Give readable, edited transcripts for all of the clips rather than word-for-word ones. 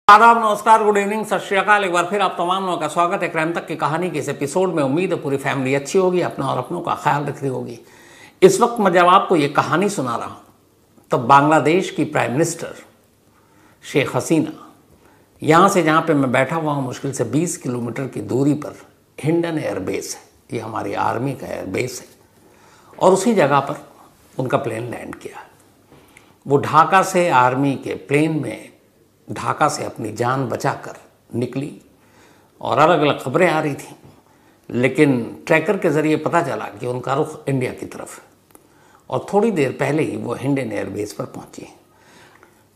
आदाब, नमस्कार, good evening, सत श्री अकाल। एक बार फिर आप तमाम लोगों का स्वागत है क्राइम तक की कहानी के इस एपिसोड में। उम्मीद है पूरी फैमिली अच्छी होगी, अपना और अपनों का ख्याल रख रही होगी। इस वक्त मैं जब आपको ये कहानी सुना रहा हूँ तब बांग्लादेश की प्राइम मिनिस्टर शेख हसीना, यहाँ से जहाँ पे मैं बैठा हुआ हूँ मुश्किल से 20 किलोमीटर की दूरी पर हिंडन एयरबेस है। ये हमारी आर्मी का एयरबेस है और उसी जगह पर उनका प्लेन लैंड किया। वो ढाका से आर्मी के प्लेन में ढाका से अपनी जान बचाकर निकली और अलग अलग खबरें आ रही थी, लेकिन ट्रैकर के ज़रिए पता चला कि उनका रुख इंडिया की तरफ है और थोड़ी देर पहले ही वो हिंडन एयरबेस पर पहुंची।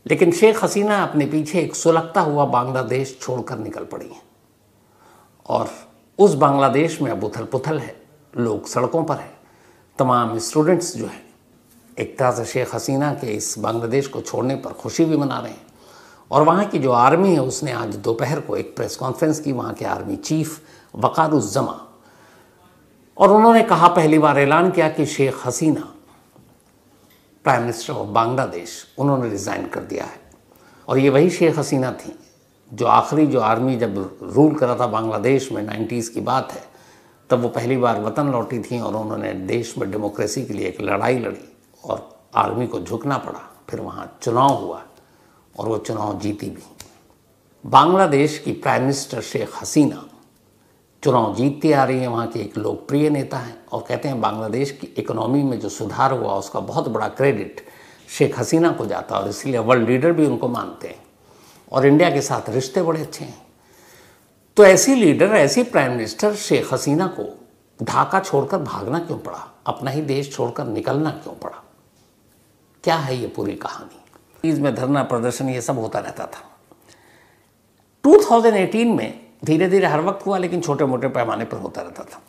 लेकिन शेख हसीना अपने पीछे एक सुलगता हुआ बांग्लादेश छोड़कर निकल पड़ी हैं और उस बांग्लादेश में अब उथल पुथल है, लोग सड़कों पर हैं। तमाम स्टूडेंट्स जो हैं एक तरह से शेख हसीना के इस बांग्लादेश को छोड़ने पर खुशी भी मना रहे हैं। और वहाँ की जो आर्मी है उसने आज दोपहर को एक प्रेस कॉन्फ्रेंस की, वहाँ के आर्मी चीफ वक़ारुज़्ज़मा, और उन्होंने कहा, पहली बार ऐलान किया कि Sheikh Hasina prime minister of Bangladesh उन्होंने रिज़ाइन कर दिया है। और ये वही शेख हसीना थी जो आखिरी जो आर्मी जब रूल करा था बांग्लादेश में, 90s की बात है, तब वो पहली बार वतन लौटी थी और उन्होंने देश में डेमोक्रेसी के लिए एक लड़ाई लड़ी और आर्मी को झुकना पड़ा। फिर वहाँ चुनाव हुआ और वो चुनाव जीती भी। बांग्लादेश की प्राइम मिनिस्टर शेख हसीना चुनाव जीतती आ रही है, वहाँ की एक लोकप्रिय नेता हैं और कहते हैं बांग्लादेश की इकोनॉमी में जो सुधार हुआ उसका बहुत बड़ा क्रेडिट शेख हसीना को जाता है और इसलिए वर्ल्ड लीडर भी उनको मानते हैं और इंडिया के साथ रिश्ते बड़े अच्छे हैं। तो ऐसी लीडर, ऐसी प्राइम मिनिस्टर शेख हसीना को ढाका छोड़कर भागना क्यों पड़ा, अपना ही देश छोड़कर निकलना क्यों पड़ा? क्या है ये पूरी कहानी? में धरना प्रदर्शन ये सब होता रहता था। 2018 में धीरे धीरे हर वक्त हुआ, लेकिन छोटे मोटे पैमाने पर होता रहता था।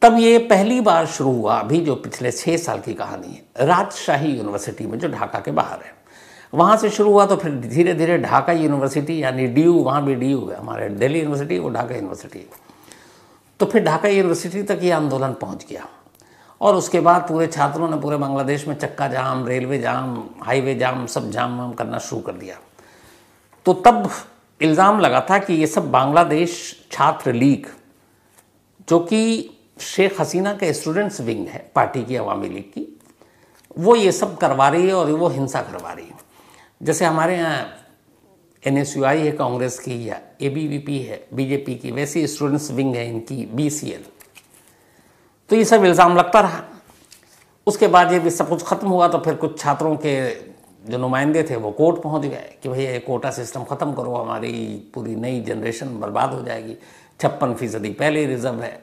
तब ये पहली बार शुरू हुआ, अभी जो पिछले 6 साल की कहानी है, राजशाही यूनिवर्सिटी में जो ढाका के बाहर है, वहाँ से शुरू हुआ। तो फिर धीरे धीरे ढाका यूनिवर्सिटी यानी DU, वहाँ भी DU है, हमारे दिल्ली यूनिवर्सिटी, वो ढाका यूनिवर्सिटी है, तो फिर ढाका यूनिवर्सिटी तक ये आंदोलन पहुँच गया। और उसके बाद पूरे छात्रों ने पूरे बांग्लादेश में चक्का जाम, रेलवे जाम, हाईवे जाम, सब जाम वाम करना शुरू कर दिया। तो तब इल्ज़ाम लगा था कि ये सब बांग्लादेश छात्र लीग, जो कि शेख हसीना के स्टूडेंट्स विंग है पार्टी की, अवामी लीग की, वो ये सब करवा रही है और वो हिंसा करवा रही है। जैसे हमारे यहाँ NSUI है कांग्रेस की, या ABVP है BJP की, वैसी स्टूडेंट्स विंग है इनकी BCL। तो ये सब इल्ज़ाम लगता रहा। उसके बाद ये भी सब कुछ ख़त्म हुआ तो फिर कुछ छात्रों के जो नुमाइंदे थे वो कोर्ट पहुंच गए कि भैया ये कोटा सिस्टम ख़त्म करो, हमारी पूरी नई जनरेशन बर्बाद हो जाएगी। 56% पहले ही रिज़र्व है,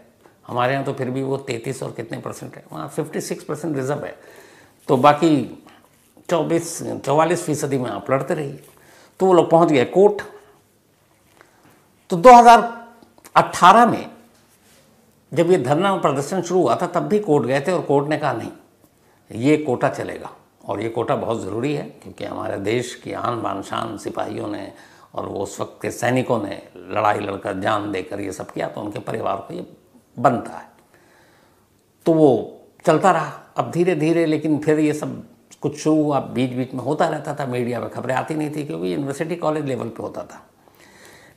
हमारे यहाँ तो फिर भी वो 33 और कितने % है, वहाँ 56% रिज़र्व है, तो बाकी 44% में आप लड़ते रहिए। तो वो लोग पहुँच गए कोर्ट। तो 2018 में जब ये धरना प्रदर्शन शुरू हुआ था तब भी कोर्ट गए थे और कोर्ट ने कहा नहीं, ये कोटा चलेगा और ये कोटा बहुत ज़रूरी है, क्योंकि हमारे देश की आन बान शान सिपाहियों ने और वो उस वक्त के सैनिकों ने लड़ाई लड़कर जान देकर ये सब किया, तो उनके परिवार को ये बनता है। तो वो चलता रहा अब धीरे धीरे, लेकिन फिर ये सब कुछ शुरू हुआ, बीच बीच में होता रहता था, मीडिया में खबरें आती नहीं थी क्योंकि यूनिवर्सिटी कॉलेज लेवल पर होता था।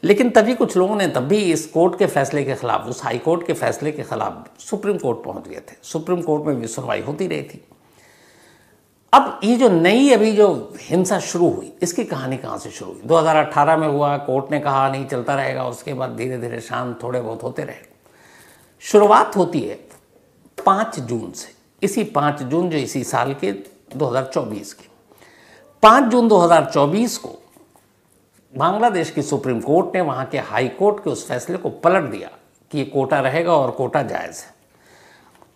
लेकिन तभी कुछ लोगों ने तब भी इस कोर्ट के फैसले के खिलाफ, उस हाई कोर्ट के फैसले के खिलाफ सुप्रीम कोर्ट पहुंच गए थे। सुप्रीम कोर्ट में भी सुनवाई होती रही थी। अब ये जो नई अभी जो हिंसा शुरू हुई, इसकी कहानी कहाँ से शुरू हुई? 2018 में हुआ, कोर्ट ने कहा नहीं चलता रहेगा, उसके बाद धीरे धीरे शांत थोड़े बहुत होते रहे। शुरुआत होती है 5 जून से, इसी 5 जून जो इसी साल के 2024 के 5 जून 2024 को बांग्लादेश की सुप्रीम कोर्ट ने वहाँ के हाई कोर्ट के उस फैसले को पलट दिया कि ये कोटा रहेगा और कोटा जायज़ है।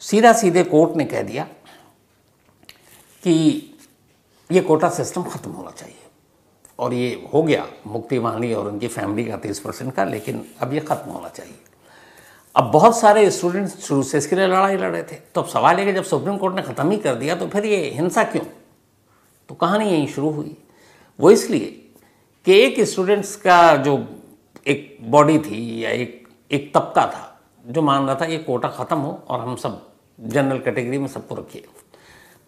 सीधा सीधे कोर्ट ने कह दिया कि ये कोटा सिस्टम ख़त्म होना चाहिए और ये हो गया मुक्ति वाणी और उनकी फैमिली का 30% का, लेकिन अब ये ख़त्म होना चाहिए। अब बहुत सारे स्टूडेंट्स शुरू से इसके लिए लड़ाई लड़ रहे थे, तो अब सवाल है कि जब सुप्रीम कोर्ट ने ख़त्म ही कर दिया तो फिर ये हिंसा क्यों? तो कहानी यहीं शुरू हुई। वो इसलिए कि एक स्टूडेंट्स का जो एक बॉडी थी या एक तबका था जो मान रहा था ये कोटा ख़त्म हो और हम सब जनरल कैटेगरी में सबको रखिए,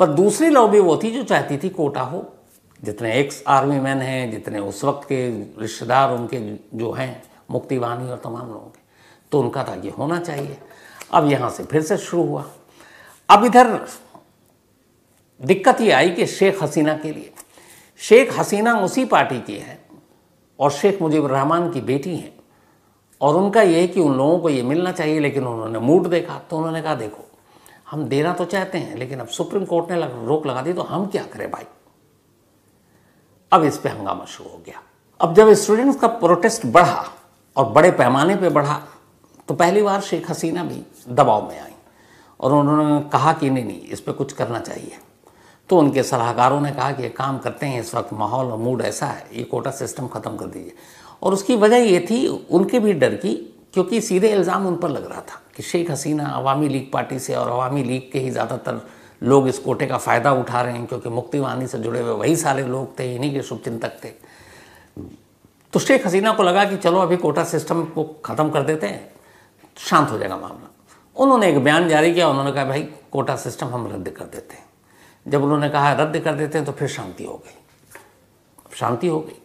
पर दूसरी लॉबी वो थी जो चाहती थी कोटा हो जितने एक्स आर्मी मैन हैं, जितने उस वक्त के रिश्तेदार उनके जो हैं, मुक्ति वाहिनी और तमाम लोगों के, तो उनका था ये होना चाहिए। अब यहाँ से फिर से शुरू हुआ। अब इधर दिक्कत ये आई कि शेख हसीना के लिए, शेख हसीना उसी पार्टी की है और शेख मुजीबुर रहमान की बेटी हैं, और उनका ये है कि उन लोगों को ये मिलना चाहिए, लेकिन उन्होंने मूड देखा तो उन्होंने कहा देखो हम देना तो चाहते हैं, लेकिन अब सुप्रीम कोर्ट ने रोक लगा दी तो हम क्या करें भाई। अब इस पे हंगामा शुरू हो गया। अब जब स्टूडेंट्स का प्रोटेस्ट बढ़ा और बड़े पैमाने पे बढ़ा, तो पहली बार शेख हसीना भी दबाव में आई और उन्होंने कहा कि नहीं इस पर कुछ करना चाहिए। तो उनके सलाहकारों ने कहा कि एक काम करते हैं, इस वक्त माहौल और मूड ऐसा है, ये कोटा सिस्टम ख़त्म कर दीजिए। और उसकी वजह ये थी उनके भी डर की, क्योंकि सीधे इल्ज़ाम उन पर लग रहा था कि शेख हसीना अवामी लीग पार्टी से और अवामी लीग के ही ज़्यादातर लोग इस कोटे का फ़ायदा उठा रहे हैं, क्योंकि मुक्ति वाहिनी से जुड़े हुए वही सारे लोग थे, इन्हीं के शुभचिंतक थे। तो शेख हसीना को लगा कि चलो अभी कोटा सिस्टम को ख़त्म कर देते हैं, शांत हो जाएगा मामला। उन्होंने एक बयान जारी किया, उन्होंने कहा भाई कोटा सिस्टम हम रद्द कर देते हैं। जब उन्होंने कहा रद्द कर देते हैं तो फिर शांति हो गई, शांति हो गई।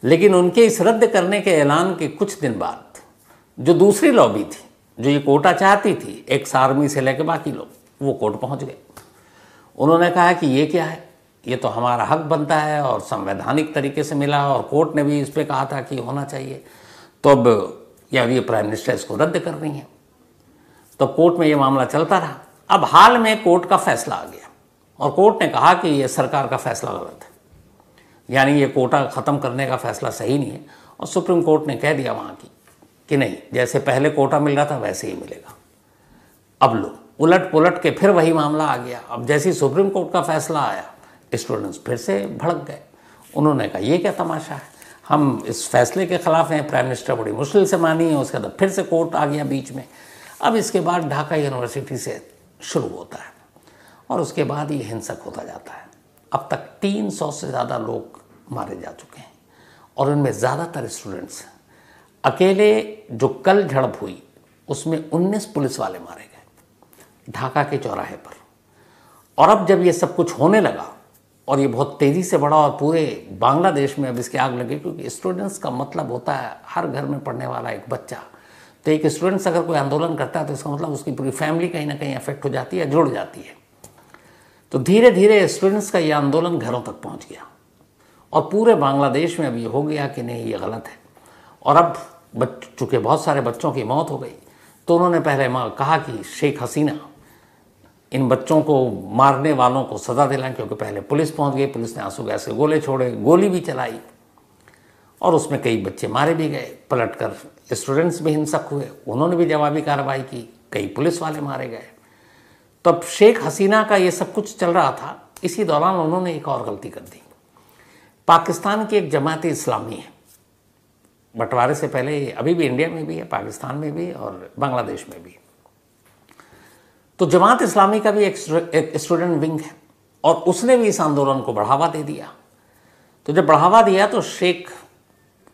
लेकिन उनके इस रद्द करने के ऐलान के कुछ दिन बाद जो दूसरी लॉबी थी, जो ये कोटा चाहती थी, एक्स आर्मी से लेकर बाकी लोग, वो कोर्ट पहुंच गए। उन्होंने कहा कि ये क्या है, ये तो हमारा हक बनता है और संवैधानिक तरीके से मिला, और कोर्ट ने भी इस पर कहा था कि होना चाहिए। तो अब यार ये प्राइम मिनिस्टर इसको रद्द कर रही हैं। तो कोर्ट में ये मामला चलता रहा। अब हाल में कोर्ट का फैसला आ गया और कोर्ट ने कहा कि ये सरकार का फैसला गलत है, यानी ये कोटा ख़त्म करने का फैसला सही नहीं है। और सुप्रीम कोर्ट ने कह दिया वहाँ की कि नहीं, जैसे पहले कोटा मिल रहा था वैसे ही मिलेगा। अब लो उलट पुलट के फिर वही मामला आ गया। अब जैसे ही सुप्रीम कोर्ट का फैसला आया, स्टूडेंट्स फिर से भड़क गए। उन्होंने कहा ये क्या तमाशा है, हम इस फैसले के खिलाफ हैं, प्राइम मिनिस्टर बड़ी मुश्किल से मानी है। उसके बाद फिर से कोर्ट आ गया बीच में। अब इसके बाद ढाका यूनिवर्सिटी से शुरू होता है और उसके बाद ये हिंसक होता जाता है। अब तक 300 से ज़्यादा लोग मारे जा चुके हैं और उनमें ज़्यादातर स्टूडेंट्स हैं। अकेले जो कल झड़प हुई उसमें 19 पुलिस वाले मारे गए ढाका के चौराहे पर। और अब जब ये सब कुछ होने लगा और ये बहुत तेज़ी से बढ़ा और पूरे बांग्लादेश में अब इसकी आग लगी, क्योंकि स्टूडेंट्स का मतलब होता है हर घर में पढ़ने वाला एक बच्चा। तो एक स्टूडेंट्स अगर कोई आंदोलन करता है तो इसका मतलब उसकी पूरी फैमिली कहीं ना कहीं अफेक्ट हो जाती है, जुड़ जाती है। तो धीरे धीरे स्टूडेंट्स का ये आंदोलन घरों तक पहुंच गया और पूरे बांग्लादेश में अब ये हो गया कि नहीं ये गलत है। और अब चूँकि बहुत सारे बच्चों की मौत हो गई, तो उन्होंने पहले कहा कि शेख हसीना इन बच्चों को मारने वालों को सज़ा दिलाएं, क्योंकि पहले पुलिस पहुंच गई, पुलिस ने आंसू गैस के गोले छोड़े, गोली भी चलाई और उसमें कई बच्चे मारे भी गए। पलटकर स्टूडेंट्स भी हिंसक हुए, उन्होंने भी जवाबी कार्रवाई की, कई पुलिस वाले मारे गए। तो अब शेख हसीना का ये सब कुछ चल रहा था। इसी दौरान उन्होंने एक और गलती कर दी। पाकिस्तान की एक जमात इस्लामी है, बंटवारे से पहले, अभी भी इंडिया में भी है, पाकिस्तान में भी और बांग्लादेश में भी। तो जमात इस्लामी का भी एक स्टूडेंट विंग है और उसने भी इस आंदोलन को बढ़ावा दे दिया। तो जब बढ़ावा दिया तो शेख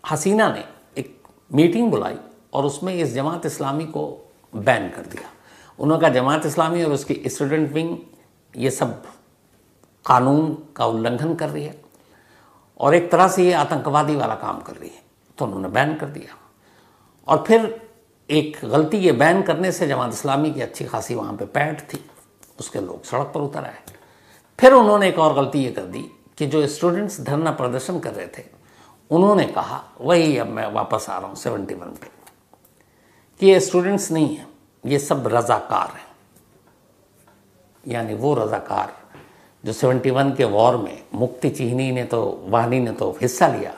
हसीना ने एक मीटिंग बुलाई और उसमें इस जमात इस्लामी को बैन कर दिया। उन्होंने कहा जमात इस्लामी और उसकी स्टूडेंट विंग ये सब कानून का उल्लंघन कर रही है और एक तरह से ये आतंकवादी वाला काम कर रही है। तो उन्होंने बैन कर दिया। और फिर एक गलती, ये बैन करने से जमात इस्लामी की अच्छी खासी वहाँ पे पैठ थी, उसके लोग सड़क पर उतर आए। फिर उन्होंने एक और गलती ये कर दी कि जो स्टूडेंट्स धरना प्रदर्शन कर रहे थे, उन्होंने कहा, वही अब मैं वापस आ रहा हूँ 71 पे, कि ये स्टूडेंट्स नहीं हैं, ये सब रज़ाकार हैं। यानी वो रज़ाकार जो 71 के वॉर में मुक्ति चिहनी ने तो, वाहिनी ने तो हिस्सा लिया,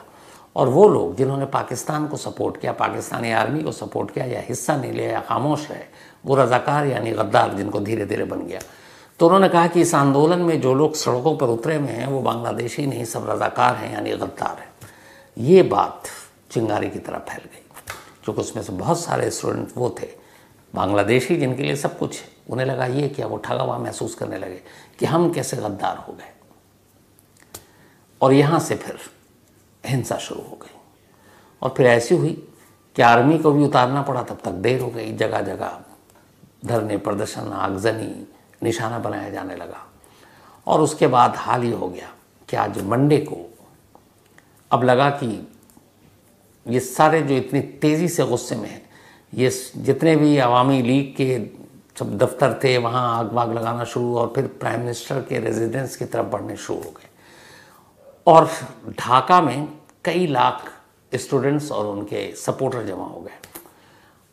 और वो लोग जिन्होंने पाकिस्तान को सपोर्ट किया, पाकिस्तानी आर्मी को सपोर्ट किया या हिस्सा नहीं लिया या खामोश रहे, वो रज़ाकार यानी गद्दार जिनको धीरे धीरे बन गया। तो उन्होंने कहा कि इस आंदोलन में जो लोग सड़कों पर उतरे हुए हैं वो बांग्लादेशी नहीं, सब रज़ाकार हैं यानी गद्दार हैं। ये बात चिंगारी की तरह फैल गई, क्योंकि उसमें से बहुत सारे स्टूडेंट वो थे बांग्लादेशी जिनके लिए सब कुछ है। उन्हें लगा ये क्या, वो ठगा हुआ महसूस करने लगे कि हम कैसे गद्दार हो गए। और यहाँ से फिर हिंसा शुरू हो गई और फिर ऐसी हुई कि आर्मी को भी उतारना पड़ा। तब तक देर हो गई, जगह जगह धरने, प्रदर्शन, आगजनी निशाना बनाया जाने लगा। और उसके बाद हाल ये हो गया कि कि आज मंडे को अब लगा कि ये सारे जो इतनी तेज़ी से गुस्से में हैं, ये जितने भी अवामी लीग के सब दफ्तर थे वहाँ आग वाग लगाना शुरू, और फिर प्राइम मिनिस्टर के रेजिडेंस की तरफ बढ़ने शुरू हो गए। और ढाका में कई लाख स्टूडेंट्स और उनके सपोर्टर जमा हो गए।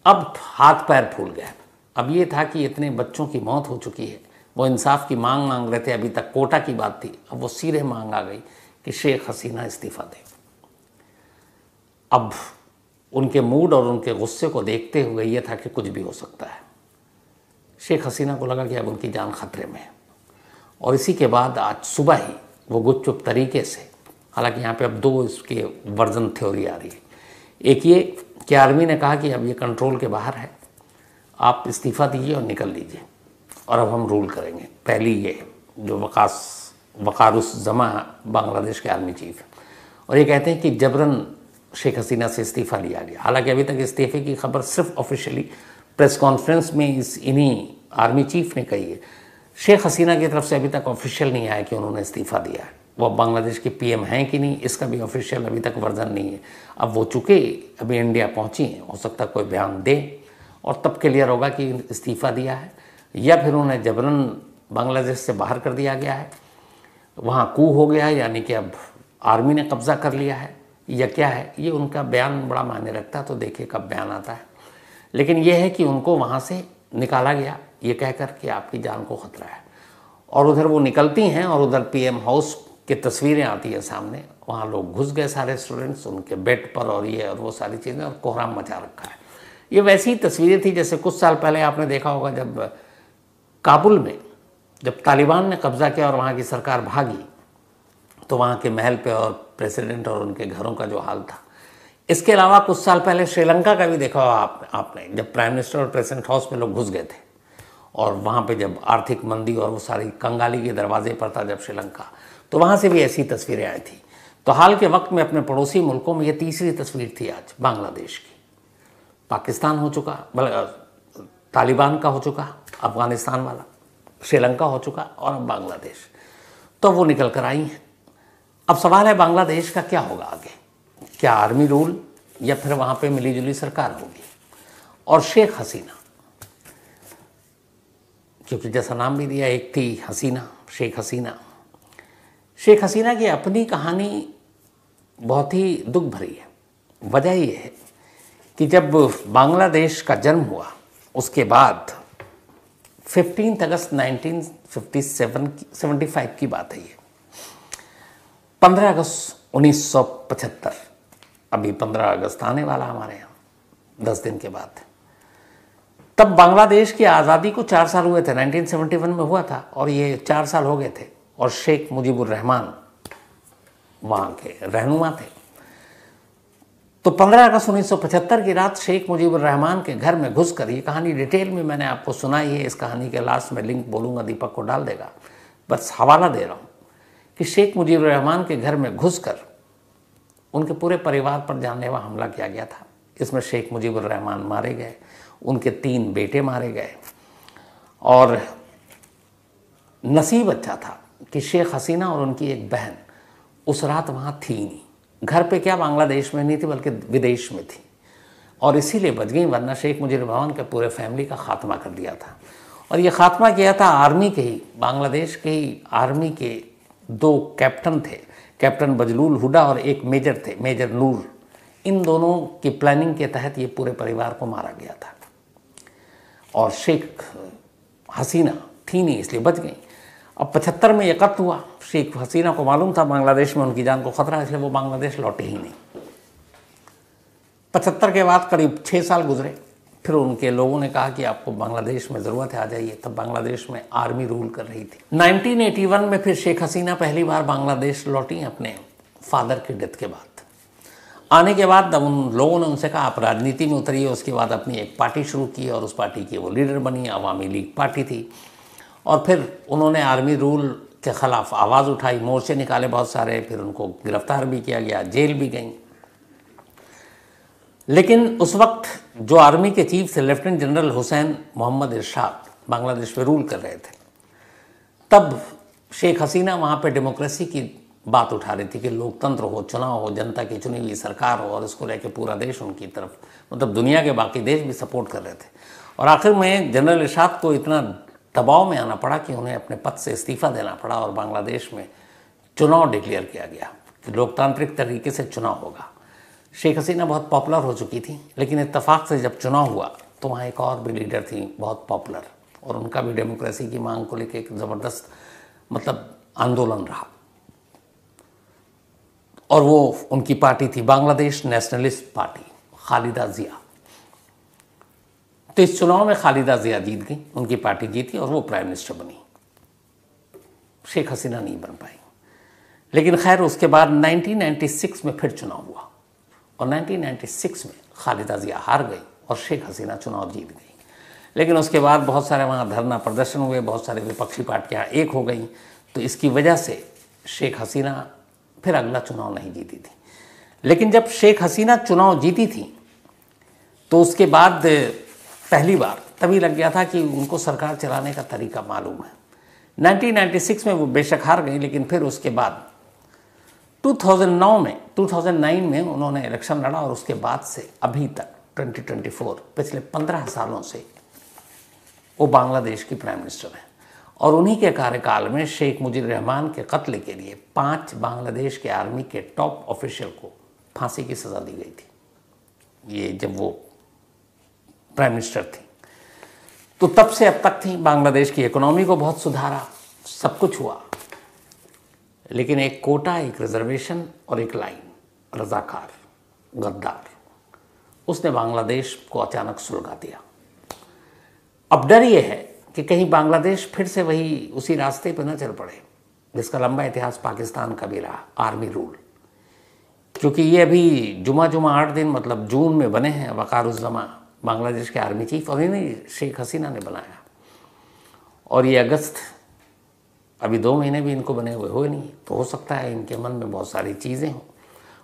अब हाथ पैर फूल गए। अब ये था कि इतने बच्चों की मौत हो चुकी है, वो इंसाफ की मांग रहे थे। अभी तक कोटा की बात थी, अब वो सीधे मांग आ गई कि शेख हसीना इस्तीफ़ा दें। अब उनके मूड और उनके गुस्से को देखते हुए ये था कि कुछ भी हो सकता है। शेख हसीना को लगा कि अब उनकी जान खतरे में है, और इसी के बाद आज सुबह ही वो गुपचुप तरीके से, हालांकि यहाँ पे अब दो इसके वर्जन थ्योरी आ रही है। एक ये कि आर्मी ने कहा कि अब ये कंट्रोल के बाहर है, आप इस्तीफ़ा दीजिए और निकल लीजिए, और अब हम रूल करेंगे। पहली ये जो वकारुज़्ज़मा बांग्लादेश के आर्मी चीफ है, और ये कहते हैं कि जबरन शेख हसीना से इस्तीफ़ा लिया गया। हालांकि अभी तक इस्तीफ़े की खबर सिर्फ ऑफिशियली प्रेस कॉन्फ्रेंस में इन्हीं आर्मी चीफ ने कही है। शेख हसीना की तरफ से अभी तक ऑफिशियल नहीं आया कि उन्होंने इस्तीफ़ा दिया है। वो बांग्लादेश के पीएम हैं कि नहीं, इसका भी ऑफिशियल अभी तक वर्जन नहीं है। अब वो चूँकि अभी इंडिया पहुँची हैं, हो सकता है कोई बयान दे और तब क्लियर होगा कि इस्तीफ़ा दिया है या फिर उन्हें जबरन बांग्लादेश से बाहर कर दिया गया है, वहाँ कू हो गया है, यानी कि अब आर्मी ने कब्ज़ा कर लिया है, या क्या है। ये उनका बयान बड़ा मायने रखता है, तो देखिए कब बयान आता है। लेकिन यह है कि उनको वहाँ से निकाला गया ये कहकर कि आपकी जान को खतरा है। और उधर वो निकलती हैं और उधर पीएम हाउस की तस्वीरें आती हैं सामने, वहाँ लोग घुस गए सारे स्टूडेंट्स उनके बेड पर, और ये और वो सारी चीज़ें, और कोहराम मचा रखा है। ये वैसी तस्वीरें थी जैसे कुछ साल पहले आपने देखा होगा जब काबुल में जब तालिबान ने कब्ज़ा किया और वहाँ की सरकार भागी, तो वहाँ के महल पे और प्रेसिडेंट और उनके घरों का जो हाल था। इसके अलावा कुछ साल पहले श्रीलंका का भी देखा होगा आपने, जब प्राइम मिनिस्टर और प्रेसिडेंट हाउस में लोग घुस गए थे, और वहाँ पे जब आर्थिक मंदी और वो सारी कंगाली के दरवाजे पर था जब श्रीलंका, तो वहाँ से भी ऐसी तस्वीरें आई थी। तो हाल के वक्त में अपने पड़ोसी मुल्कों में ये तीसरी तस्वीर थी आज बांग्लादेश की। पाकिस्तान हो चुका, तालिबान का हो चुका, अफगानिस्तान वाला, श्रीलंका हो चुका, और अब बांग्लादेश। तो वो निकल कर आई हैं। अब सवाल है बांग्लादेश का क्या होगा आगे, क्या आर्मी रूल या फिर वहाँ पे मिलीजुली सरकार होगी। और शेख हसीना, क्योंकि जैसा नाम भी दिया, एक थी हसीना, शेख हसीना। शेख हसीना की अपनी कहानी बहुत ही दुख भरी है। वजह यह है कि जब बांग्लादेश का जन्म हुआ उसके बाद 15 अगस्त 1975 की बात है ये, 15 अगस्त 1975, अभी 15 अगस्त आने वाला हमारे यहाँ 10 दिन के बाद। तब बांग्लादेश की आज़ादी को 4 साल हुए थे, 1971 में हुआ था, और ये 4 साल हो गए थे, और शेख मुजीबुर रहमान वहाँ के रहनुमा थे। तो 15 अगस्त 1975 की रात शेख मुजीबुर रहमान के घर में घुसकर, ये कहानी डिटेल में मैंने आपको सुनाई है, इस कहानी के लास्ट में लिंक बोलूँगा, दीपक को डाल देगा, बस हवाला दे रहा हूँ कि शेख मुजीबुर रहमान के घर में घुसकर उनके पूरे परिवार पर जानलेवा हमला किया गया था। इसमें शेख मुजीबुर रहमान मारे गए, उनके 3 बेटे मारे गए, और नसीब अच्छा था कि शेख हसीना और उनकी एक बहन उस रात वहाँ थी नहीं, घर पे क्या बांग्लादेश में नहीं थी बल्कि विदेश में थी, और इसीलिए बच गई, वरना शेख मुजीबुर रहमान के पूरे फैमिली का खात्मा कर दिया था। और ये खात्मा किया था आर्मी के ही, बांग्लादेश के ही आर्मी के 2 कैप्टन थे, कैप्टन बजलुल हुडा और एक मेजर थे, मेजर नूर। इन दोनों की प्लानिंग के तहत ये पूरे परिवार को मारा गया था, और शेख हसीना थी नहीं इसलिए बच गई। अब 75 में ये कत्ल हुआ, शेख हसीना को मालूम था बांग्लादेश में उनकी जान को खतरा है, इसलिए वो बांग्लादेश लौटे ही नहीं। 75 के बाद करीब 6 साल गुजरे, फिर उनके लोगों ने कहा कि आपको बांग्लादेश में ज़रूरत है, आ जाइए। तब बांग्लादेश में आर्मी रूल कर रही थी। 1981 में फिर शेख हसीना पहली बार बांग्लादेश लौटी अपने फादर की डेथ के बाद। आने के बाद अब उन लोगों ने उनसे कहा आप राजनीति में उतरिए। उसके बाद अपनी एक पार्टी शुरू की और उस पार्टी की वो लीडर बनी, अवामी लीग पार्टी थी। और फिर उन्होंने आर्मी रूल के ख़िलाफ़ आवाज़ उठाई, मोर्चे निकाले बहुत सारे, फिर उनको गिरफ्तार भी किया गया, जेल भी गई। लेकिन उस वक्त जो आर्मी के चीफ थे लेफ्टिनेंट जनरल हुसैन मोहम्मद इरशाद बांग्लादेश में रूल कर रहे थे। तब शेख हसीना वहाँ पे डेमोक्रेसी की बात उठा रही थी कि लोकतंत्र हो, चुनाव हो, जनता की चुनी हुई सरकार हो, और इसको लेके पूरा देश उनकी तरफ, मतलब दुनिया के बाकी देश भी सपोर्ट कर रहे थे। और आखिर में जनरल इरशाद को इतना दबाव में आना पड़ा कि उन्हें अपने पद से इस्तीफा देना पड़ा और बांग्लादेश में चुनाव डिक्लेयर किया गया कि लोकतांत्रिक तरीके से चुनाव होगा। शेख हसीना बहुत पॉपुलर हो चुकी थी, लेकिन इत्तेफाक से जब चुनाव हुआ तो वहाँ एक और भी लीडर थी बहुत पॉपुलर, और उनका भी डेमोक्रेसी की मांग को लेकर एक ज़बरदस्त मतलब आंदोलन रहा, और वो उनकी पार्टी थी बांग्लादेश नेशनलिस्ट पार्टी, खालिदा जिया। तो इस चुनाव में खालिदा जिया जीत गई, उनकी पार्टी जीती और वो प्राइम मिनिस्टर बनी। शेख हसीना नहीं बन पाई। लेकिन खैर उसके बाद 1996 में फिर चुनाव हुआ, और 1996 में खालिदा जिया हार गई और शेख हसीना चुनाव जीत गई। लेकिन उसके बाद बहुत सारे वहाँ धरना प्रदर्शन हुए, बहुत सारे विपक्षी पार्टियाँ एक हो गई, तो इसकी वजह से शेख हसीना फिर अगला चुनाव नहीं जीती थी। लेकिन जब शेख हसीना चुनाव जीती थी तो उसके बाद पहली बार तभी लग गया था कि उनको सरकार चलाने का तरीका मालूम है। 1996 में वो बेशक हार गई, लेकिन फिर उसके बाद 2009 में उन्होंने इलेक्शन लड़ा, और उसके बाद से अभी तक 2024 पिछले 15 सालों से वो बांग्लादेश की प्राइम मिनिस्टर हैं। और उन्हीं के कार्यकाल में शेख मुजीब रहमान के कत्ल के लिए 5 बांग्लादेश के आर्मी के टॉप ऑफिशियल को फांसी की सज़ा दी गई थी, ये जब वो प्राइम मिनिस्टर थी। तो तब से अब तक थी, बांग्लादेश की इकोनॉमी को बहुत सुधारा, सब कुछ हुआ, लेकिन एक कोटा, एक रिजर्वेशन और एक लाइन, रजाकार, गद्दार, उसने बांग्लादेश को अचानक सुलगा दिया। अब डर ये है कि कहीं बांग्लादेश फिर से वही उसी रास्ते पर न चल पड़े जिसका लंबा इतिहास पाकिस्तान का भी रहा, आर्मी रूल। क्योंकि ये अभी जुमा 8 दिन मतलब जून में बने हैं वक़ारुज़्ज़मा बांग्लादेश के आर्मी चीफ, और इन्हें शेख हसीना ने बनाया, और ये अगस्त अभी 2 महीने भी इनको बने हुए हो नहीं, तो हो सकता है इनके मन में बहुत सारी चीज़ें हों।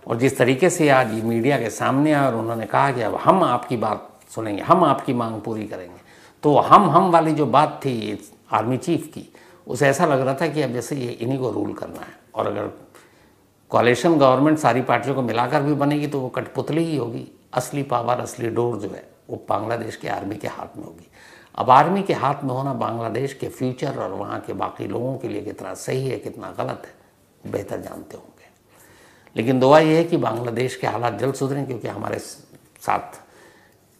और जिस तरीके से आज ये मीडिया के सामने आए और उन्होंने कहा कि अब हम आपकी बात सुनेंगे, हम आपकी मांग पूरी करेंगे, तो हम वाली जो बात थी आर्मी चीफ की, उसे ऐसा लग रहा था कि अब जैसे ये इन्हीं को रूल करना है, और अगर कोalition गवर्नमेंट सारी पार्टियों को मिलाकर भी बनेगी तो वो कठपुतली ही होगी। असली पावर, असली डोर जो है वो बांग्लादेश के आर्मी के हाथ में होगी। अब आर्मी के हाथ में होना बांग्लादेश के फ्यूचर और वहाँ के बाकी लोगों के लिए कितना सही है, कितना गलत है, बेहतर जानते होंगे। लेकिन दुआ ये है कि बांग्लादेश के हालात जल्द सुधरें, क्योंकि हमारे साथ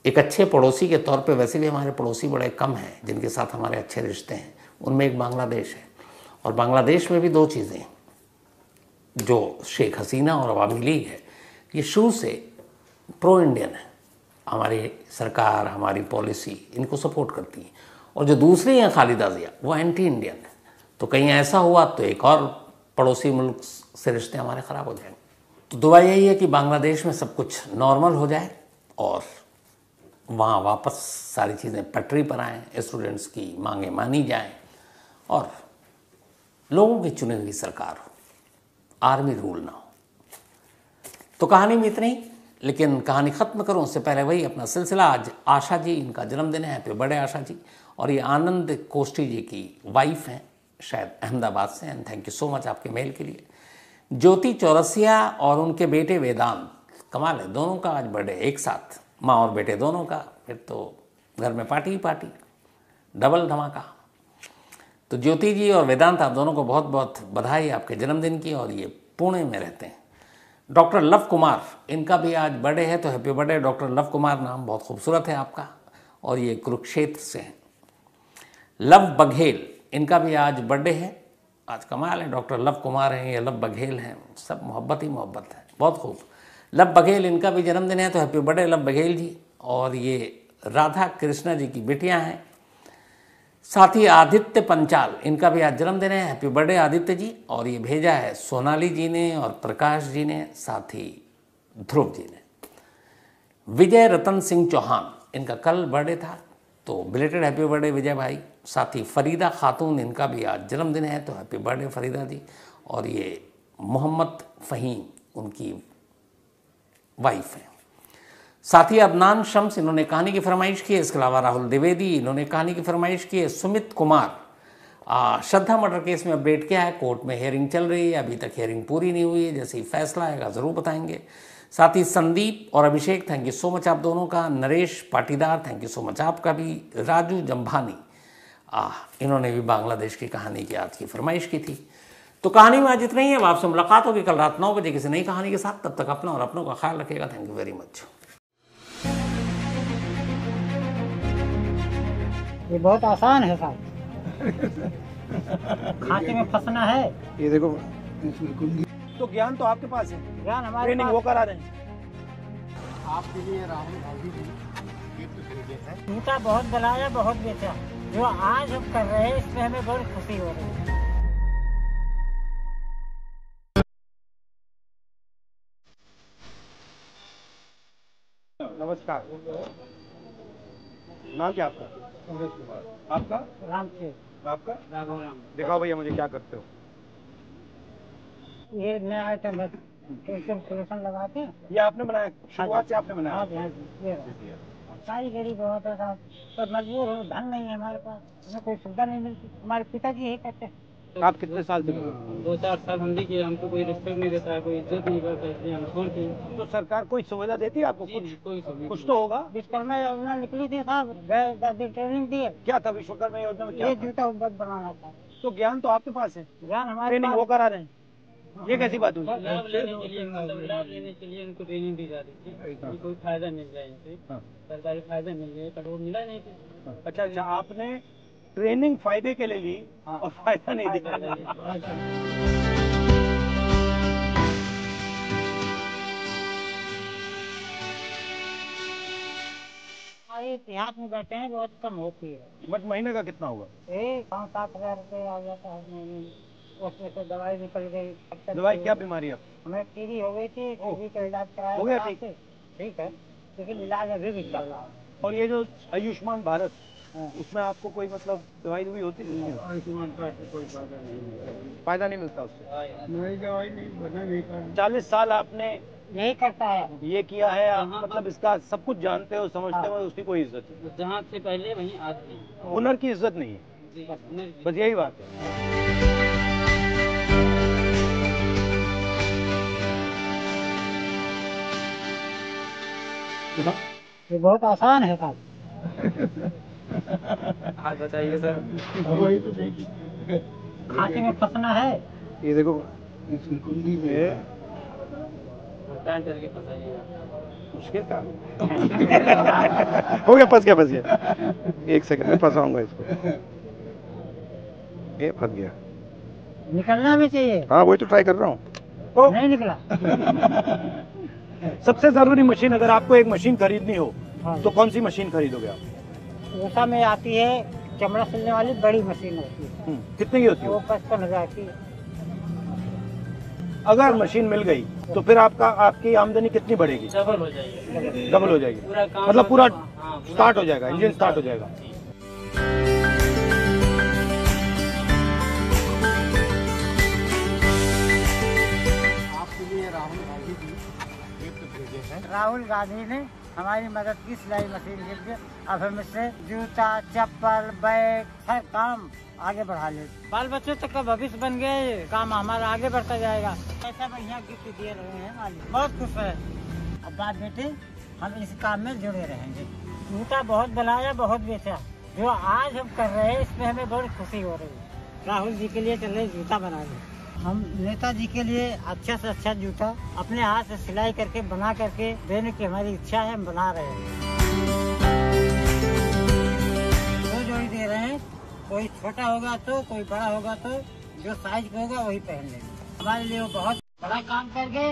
एक अच्छे पड़ोसी के तौर पे, वैसे भी हमारे पड़ोसी बड़े कम हैं जिनके साथ हमारे अच्छे रिश्ते हैं, उनमें एक बांग्लादेश है। और बांग्लादेश में भी 2 चीज़ें जो शेख हसीना और अवामी लीग है, ये शुरू से प्रो इंडियन है, हमारी सरकार, हमारी पॉलिसी इनको सपोर्ट करती है। और जो दूसरी हैं खालिदा जिया, वो एंटी इंडियन है। तो कहीं ऐसा हुआ तो एक और पड़ोसी मुल्क से रिश्ते हमारे ख़राब हो जाएंगे। तो दुआ यही है कि बांग्लादेश में सब कुछ नॉर्मल हो जाए और वहाँ वापस सारी चीज़ें पटरी पर आएँ, स्टूडेंट्स की मांगें मानी जाएं और लोगों की चुनी हुई सरकार हो, आर्मी रूल ना हो। तो कहानी में इतनी ही, लेकिन कहानी ख़त्म करूं उससे पहले वही अपना सिलसिला। आज आशा जी, इनका जन्मदिन है, हैप्पी बर्थडे आशा जी। और ये आनंद कोष्टी जी की वाइफ हैं, शायद अहमदाबाद से, and thank you so much आपके मेल के लिए। ज्योति चौरसिया और उनके बेटे वेदांत, कमाल है, दोनों का आज बर्थडे एक साथ, माँ और बेटे दोनों का, फिर तो घर में पार्टी ही पार्टी, डबल धमाका। तो ज्योति जी और वेदांत, आप दोनों को बहुत बहुत बधाई आपके जन्मदिन की, और ये पुणे में रहते हैं। डॉक्टर लव कुमार, इनका भी आज बर्थडे है, तो happy birthday doctor love Kumar, नाम बहुत खूबसूरत है आपका, और ये कुरुक्षेत्र से हैं। लव बघेल, इनका भी आज बर्थडे है, आज कमाल है, डॉक्टर लव कुमार हैं, ये लव बघेल हैं, सब मोहब्बत ही मोहब्बत है, बहुत खूब। लव बघेल, इनका भी जन्मदिन है, तो happy birthday love Baghel ji. और ये राधा कृष्णा जी की बेटियां हैं। साथ ही आदित्य पंचाल, इनका भी आज जन्मदिन है, हैप्पी बर्थडे आदित्य जी। और ये भेजा है सोनाली जी ने और प्रकाश जी ने, साथ ही ध्रुव जी ने। विजय रतन सिंह चौहान, इनका कल बर्थडे था, तो बिलेटेड हैप्पी बर्थडे विजय भाई। साथ ही फरीदा खातून, इनका भी आज जन्मदिन है, तो हैप्पी बर्थडे फरीदा जी। और ये मोहम्मद फ़हीम, उनकी वाइफ है। साथ ही अदनान शम्स, इन्होंने कहानी की फरमाइश की है। इसके अलावा राहुल द्विवेदी, इन्होंने कहानी की फरमाइश की है। सुमित कुमार, श्रद्धा मर्डर केस में अपडेट क्या है, कोर्ट में हियरिंग चल रही है, अभी तक हियरिंग पूरी नहीं हुई है, जैसे ही फैसला आएगा ज़रूर बताएंगे। साथ ही संदीप और अभिषेक, थैंक यू सो मच आप दोनों का। Naresh Patidar, thank you so much आपका भी। राजू जम्भानी, इन्होंने भी बांग्लादेश की कहानी की आज की फरमाइश की थी। तो कहानी में आज इतना ही है। अब आपसे मुलाकात होगी कल रात 9 बजे किसी नई कहानी के साथ। तब तक अपना और अपनों का ख्याल रखिएगा। Thank you very much. ये बहुत आसान है साहब। खाते में फंसना है। ये देखो, तो ज्ञान तो आपके पास है, ज्ञान हमारे ट्रेनिंग पास। वो करा रहे हैं। आपके लिए राहुल गांधी जी गिफ्ट खरीदे हैं। जूता बहुत बनाया, बहुत बेचा। जो आज हम कर रहे हैं इसमें हमें बहुत खुशी हो रही है। नमस्कार, नाम क्या आपका? आपका? राम से आपका? राघव राम। दिखाओ भैया मुझे क्या करते हो। ये नया आइटम है, कैलकुलेशन लगाते हैं। ये आपने बनाया, शुरुआत से आपने बनाया? हाँ, ये कारीगरी बहुत है साहब, पर मजबूर हो, धन नहीं है हमारे पास, हमें कोई सुविधा नहीं मिलती। हमारे पिताजी यही करते हैं। आप कितने साल से कर रहे हो? 2-4 साल हम भी किए, हमको कोई रिस्पेक्ट नहीं देता है, कोई इज्जत नहीं करता है, इसलिए हम छोड़ के। तो सरकार कोई सुविधा देती है आपको? कुछ कोई सुविधा कुछ तो होगा। विश्वकर्मा योजना निकली थी साहब, गए 10 दिन ट्रेनिंग दिए। क्या था विश्वकर्मा योजना में? क्या ये था? जूता बहुत बनाना था। तो ज्ञान तो आपके पास है, ज्ञान हमारे ट्रेनिंग वो पास। करा रहे हैं। ये कैसी बात हुई? लाभ लेने के लिए उनको ट्रेनिंग दी जा रही थी, कि कोई फायदा मिल जाए इनसे, हाँ। सरकारी फायदा मिल जाए, पर वो मिला नहीं थी। अच्छा अच्छा, आपने ट्रेनिंग फायदे के लिए ली और फायदा नहीं दिया। हमारे देहात में बैठे हैं, बहुत कम होती है। बट महीने का कितना होगा? 5-7 हजार रुपये आ जाता है महीने में। उसमें से दवाई निकल गई। दवाई क्या बीमारी है आपको? हमें टीबी हो गई थी, टीबी का इलाज कराया। हो गया था ठीक? से। ठीक है, लेकिन इलाज अभी भी चल रहा है। और ये जो आयुष्मान भारत, हाँ। उसमें आपको कोई मतलब दवाई भी होती है? आयुष्मान कार्ड से कोई फायदा नहीं। फायदा नहीं मिलता उससे? नहीं, दवाई नहीं, बना नहीं कर। 40 साल आपने यही करता है। ये किया है, आप मतलब इसका सब कुछ जानते हो, समझते हो, उसकी कोई इज्जत नहीं। जहाँ से पहले वहीं आज नहीं। हुनर की इज्जत नहीं है, बस यही बात है। ये बहुत आसान है साहब। आज बताइए सर। खाते में फंसना है। ये देखो, ये टाइम करके बताइए। मुश्किल काम हो गया, फंस गया, फंस गया। एक सेकंड में फंसाऊंगा इसको। ये फंस गया। निकलना भी चाहिए। हाँ, वही तो ट्राई कर रहा हूँ। नहीं निकला। सबसे जरूरी मशीन, अगर आपको एक मशीन खरीदनी हो हाँ। तो कौन सी मशीन खरीदोगे आप? ऊषा में आती है, चमड़ा सिलने वाली बड़ी मशीन होती है। कितने की होती है वो वो? 55 हजार की। अगर मशीन मिल गई तो फिर आपकी आमदनी कितनी बढ़ेगी? डबल हो जाएगी। डबल हो जाएगी, पूरा काम मतलब पूरा हाँ, स्टार्ट हो जाएगा, इंजन स्टार्ट हो जाएगा। आपके लिए राहुल गांधी जी गिफ्ट भेजे हैं। राहुल गांधी ने हमारी मदद की, सिलाई मशीन के लिए। अब हम इससे जूता, चप्पल, बैग, हर काम आगे बढ़ा ले। बाल बच्चों तक का भविष्य बन गए, काम हमारा आगे बढ़ता जाएगा। ऐसा बढ़िया गिफ्ट दे रहे हैं मालिक, बहुत खुश है। अब बात बेटे, हम इस काम में जुड़े रहेंगे। जूता बहुत बनाया, बहुत बेचा। जो आज हम कर रहे हैं इसमें हमें बहुत खुशी हो रही है। राहुल जी के लिए चले जूता बनाने। हम नेताजी के लिए अच्छा से अच्छा जूता अपने हाथ से सिलाई करके बना करके देने की हमारी इच्छा है, हम बना रहे हैं। 2 जोड़ी दे रहे हैं, कोई छोटा होगा तो कोई बड़ा होगा तो जो साइज का होगा वही पहन लेंगे। हमारे लिए वो बहुत बड़ा काम करके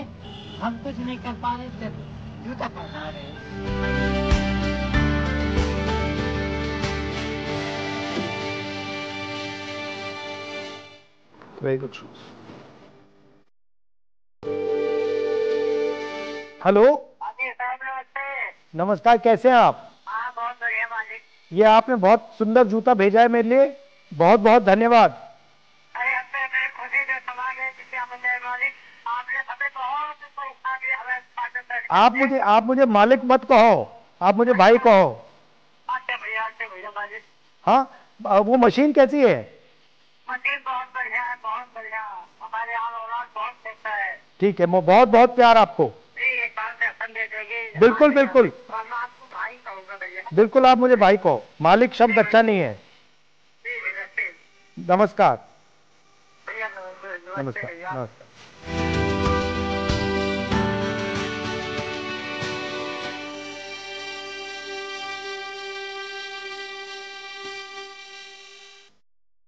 हम कुछ नहीं कर पा रहे थे, जूता पहना रहे हैं। Very good. हेलो, नमस्कार, कैसे हैं आप? हाँ, बहुत बढ़िया मालिक। ये आपने बहुत सुंदर जूता भेजा है मेरे लिए, बहुत बहुत धन्यवाद। अरे अपने खुशी से समा गए मालिक, आपने हमें बहुत परेशान किया, हमें आप मुझे मालिक मत कहो, आप मुझे भाई कहो। अच्छा भैया मालिक। हाँ, वो मशीन कैसी है? मशीन बहुत बढ़िया है, बहुत बढ़िया। हमारे यहाँ औलाद बहुत देता है। ठीक है, बहुत बहुत प्यार आपको। एक बार दर्शन दे देगी। बिल्कुल बिल्कुल वरना आपको भाई कहूँगा भैया। बिल्कुल, आप मुझे भाई कहो, मालिक शब्द अच्छा नहीं है। नमस्कार। भैया नमस्ते नमस्कार भैया। नमस्कार।